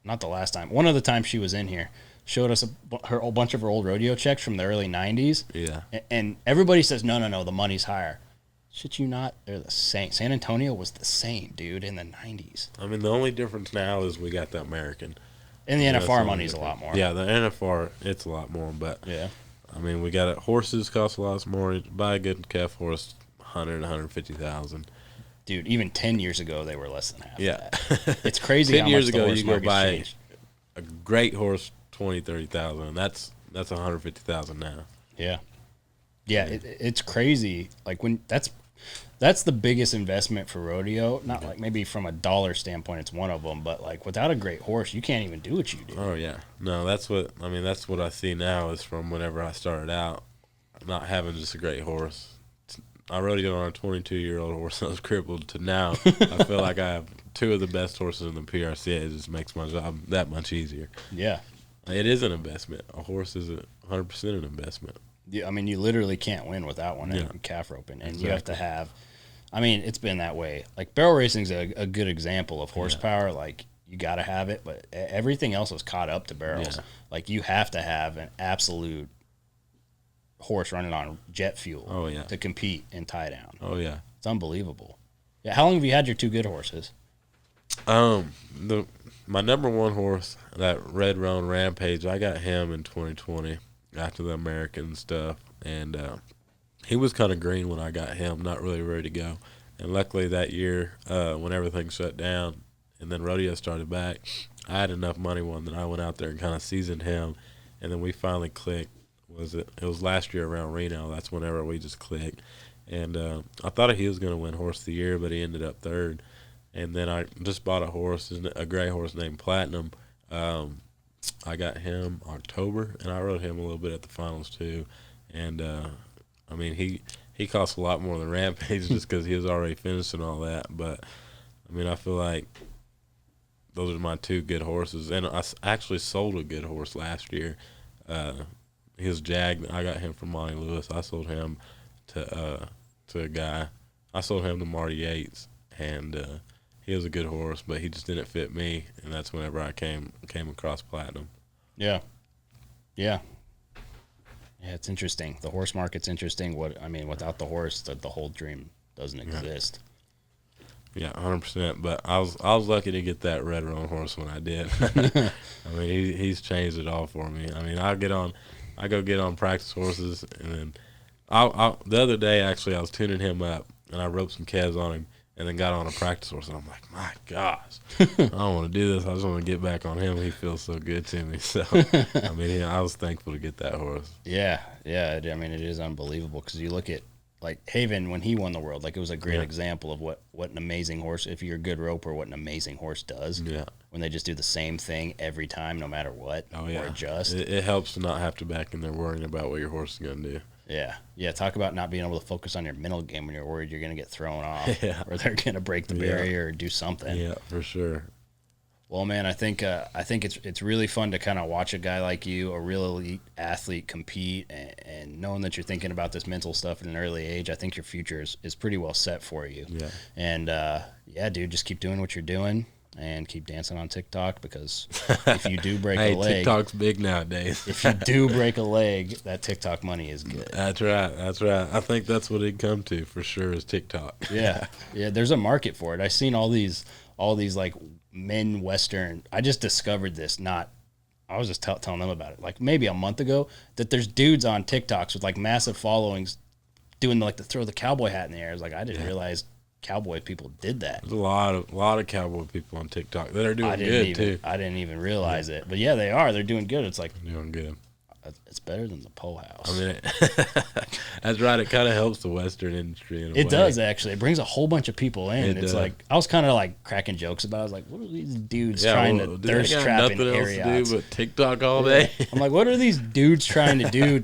not the last time, one of the times she was in here, showed us a bunch of her old rodeo checks from the early '90s. Yeah. And everybody says no, the money's higher. Shit, you not? They're the same. San Antonio was the same, dude, in the '90s. I mean, the only difference now is we got the American. And the That's the NFR only money's a difference. lot more. Yeah, the NFR, it's a lot more. But, Yeah. I mean, we got it. Horses cost a lot more. Buy a good calf horse, 100, 150,000. Dude, even 10 years ago, they were less than half Yeah. that. It's crazy 10 how years much the ago, horse you go market's buy changed. a great horse, 20, 30,000. That's 150,000 now. Yeah. Yeah, it's crazy. Like when that's the biggest investment for rodeo. Not like maybe from a dollar standpoint, it's one of them, but like without a great horse, you can't even do what you do. Oh yeah, no, that's what I see now is from whenever I started out, not having just a great horse. I rodeoed on a 22-year-old horse that was crippled to now. I feel like I have 2 of the best horses in the PRC. It just makes my job that much easier. Yeah. It is an investment. A horse is 100% an investment. I mean, you literally can't win without one in Yeah. calf roping, and you have to have. I mean, it's been that way. Like barrel racing's a good example of horsepower. Like you got to have it, but everything else is caught up to barrels. Yeah. Like you have to have an absolute horse running on jet fuel. Oh, yeah. To compete in tie down. Oh yeah. It's unbelievable. Yeah, how long have you had your 2 good horses? My number 1 horse, that Red Roan Rampage, I got him in 2020, after the American stuff, and he was kind of green when I got him, not really ready to go. And luckily that year, when everything shut down and then rodeo started back, I had enough money that I went out there and kind of seasoned him, and then we finally clicked. It was last year around Reno. That's whenever we just clicked. And I thought he was going to win Horse of the Year, but he ended up third. And then I just bought a horse, a gray horse named Platinum. I got him October, and I rode him a little bit at the finals too. And I mean, he cost a lot more than Rampage just because he was already finished and all that. But I mean, I feel like those are my two good horses. And I actually sold a good horse last year. His Jag, I got him from Monty Lewis. I sold him to a guy. I sold him to Marty Yates, and he was a good horse, but he just didn't fit me, and that's whenever I came across Platinum. Yeah. It's interesting. The horse market's interesting. Without the horse, the whole dream doesn't exist. Yeah, 100%. But I was lucky to get that red roan horse when I did. I mean, he's changed it all for me. I mean, I go get on practice horses, and then the other day actually I was tuning him up, and I roped some calves on him, and then got on a practice horse, and I'm like, my gosh, I don't want to do this. I just want to get back on him. He feels so good to me. So I mean, I was thankful to get that horse. Yeah. I mean, it is unbelievable because you look at like Haven when he won the world. Like it was a great example of what an amazing horse. If you're a good roper, what an amazing horse does. Yeah. When they just do the same thing every time, no matter what. Oh yeah. Or adjust. It helps to not have to back in there worrying about what your horse is gonna do. Yeah. Talk about not being able to focus on your mental game when you're worried you're gonna get thrown off, or they're gonna break the barrier or do something. Yeah, for sure. Well, man, I think it's really fun to kind of watch a guy like you, a real elite athlete, compete, and knowing that you're thinking about this mental stuff at an early age. I think your future is pretty well set for you. Yeah. And dude, just keep doing what you're doing. And keep dancing on TikTok, because if you do break a leg, TikTok's big nowadays. If you do break a leg, that TikTok money is good. That's right. I think that's what it'd come to for sure is TikTok. Yeah. There's a market for it. I've seen all these like men Western. I just discovered this. I was just telling them about it like maybe a month ago, that there's dudes on TikToks with like massive followings doing like the throw the cowboy hat in the air. I was like, I didn't realize cowboy people did that. There's a lot of cowboy people on TikTok that are doing good too. I didn't even realize it, but yeah, they are. They're doing good. It's like doing good. It's better than the pole house. I mean, that's right. It kind of helps the Western industry in a way. It does, actually. It brings a whole bunch of people in. It's like, I was kind of like cracking jokes about it. I was like, what are these dudes trying to thirst trap in Ariats? Nothing else to do but TikTok all day. I'm like, what are these dudes trying to do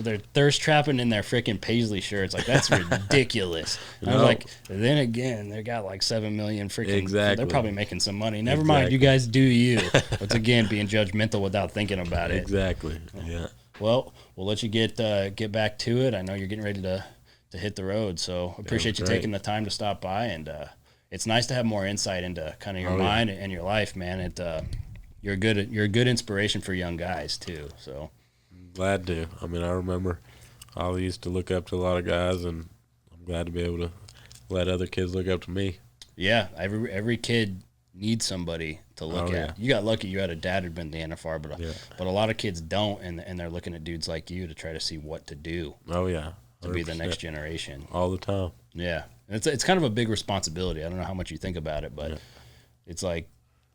they're thirst trapping in their freaking Paisley shirts? Like, that's ridiculous. I was like, then again, they got like 7 million freaking. Exactly. They're probably making some money. Never mind, you guys do you. Once again, being judgmental without thinking about it. Exactly. Yeah. Well, we'll let you get back to it. I know you're getting ready to hit the road, so appreciate you taking the time to stop by. And it's nice to have more insight into kind of your mind and your life, man. You're a good inspiration for young guys too. So glad to. I mean, I remember I used to look up to a lot of guys, and I'm glad to be able to let other kids look up to me. Yeah, every kid needs somebody to look at. You got lucky you had a dad who'd been to the NFR, but a lot of kids don't, and they're looking at dudes like you to try to see what to do. Oh yeah, 100%. To be the next generation all the time. Yeah, it's kind of a big responsibility. I don't know how much you think about it, but it's like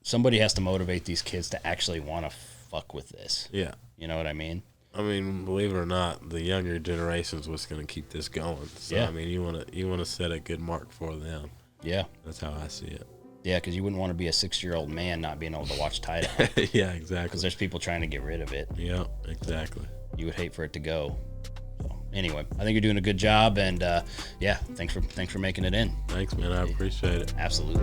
somebody has to motivate these kids to actually want to fuck with this. Yeah, you know what I mean? I mean, believe it or not, the younger generation's what's going to keep this going. So I mean, you want to set a good mark for them. Yeah, that's how I see it. Yeah, because you wouldn't want to be a 6-year-old man not being able to watch tie-dye. Yeah, exactly. Because there's people trying to get rid of it. Yeah, exactly. You would hate for it to go. So anyway, I think you're doing a good job, and thanks for making it in. Thanks, man. I appreciate it. Absolutely.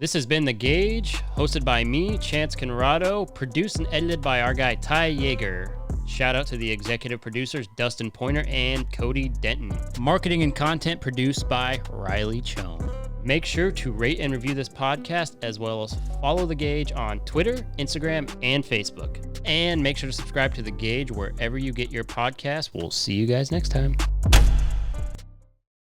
This has been The Gauge, hosted by me, Chance Conrado, produced and edited by our guy Ty Yeager. Shout out to the executive producers Dustin Pointer and Cody Denton. Marketing and content produced by Riley Chone. Make sure to rate and review this podcast, as well as follow The Gauge on Twitter, Instagram, and Facebook. And make sure to subscribe to The Gauge wherever you get your podcast. We'll see you guys next time.